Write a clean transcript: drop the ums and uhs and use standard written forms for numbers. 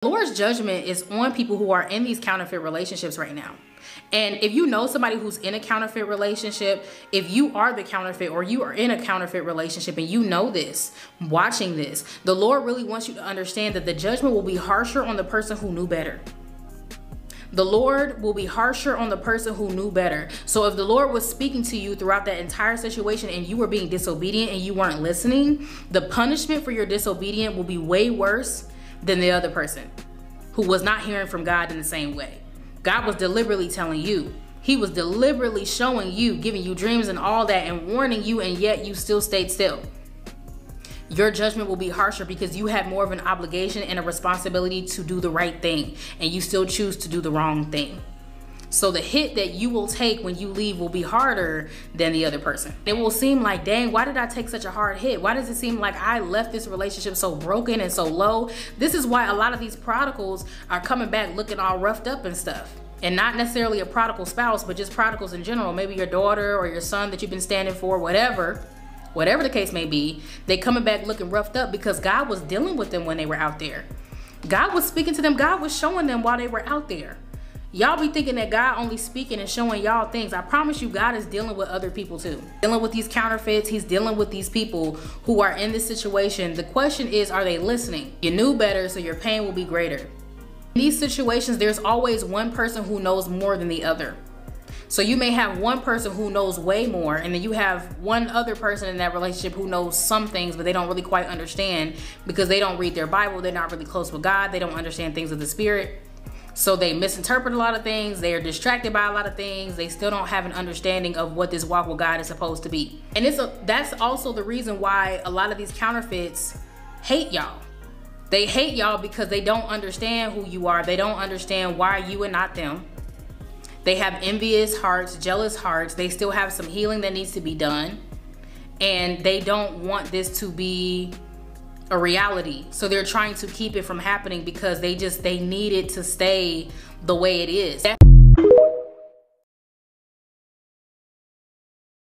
The Lord's judgment is on people who are in these counterfeit relationships right now. And if you know somebody who's in a counterfeit relationship, if you are the counterfeit or you are in a counterfeit relationship and you know this, watching this, the Lord really wants you to understand that the judgment will be harsher on the person who knew better. The Lord will be harsher on the person who knew better. So if the Lord was speaking to you throughout that entire situation and you were being disobedient and you weren't listening, the punishment for your disobedience will be way worse than the other person who was not hearing from God in the same way. God was deliberately telling you. He was deliberately showing you, giving you dreams and all that and warning you, and yet you still stayed still. Your judgment will be harsher because you have more of an obligation and a responsibility to do the right thing, and you still choose to do the wrong thing. So the hit that you will take when you leave will be harder than the other person. It will seem like, dang, why did I take such a hard hit? Why does it seem like I left this relationship so broken and so low? This is why a lot of these prodigals are coming back looking all roughed up and stuff. And not necessarily a prodigal spouse, but just prodigals in general. Maybe your daughter or your son that you've been standing for, whatever the case may be, they coming back looking roughed up because God was dealing with them when they were out there. God was speaking to them. God was showing them while they were out there. Y'all be thinking that God only speaking and showing y'all things. I promise you, God is dealing with other people too. Dealing with these counterfeits. He's dealing with these people who are in this situation. The question is, are they listening? You knew better, so your pain will be greater. In these situations, there's always one person who knows more than the other. So you may have one person who knows way more, and then you have one other person in that relationship who knows some things, but they don't really quite understand because they don't read their Bible. They're not really close with God. They don't understand things of the Spirit. So they misinterpret a lot of things. They are distracted by a lot of things. They still don't have an understanding of what this walk with God is supposed to be. And that's also the reason why a lot of these counterfeits hate y'all. They hate y'all because they don't understand who you are. They don't understand why you and not them. They have envious hearts, jealous hearts. They still have some healing that needs to be done. And they don't want this to be a reality. So they're trying to keep it from happening because they need it to stay the way it is.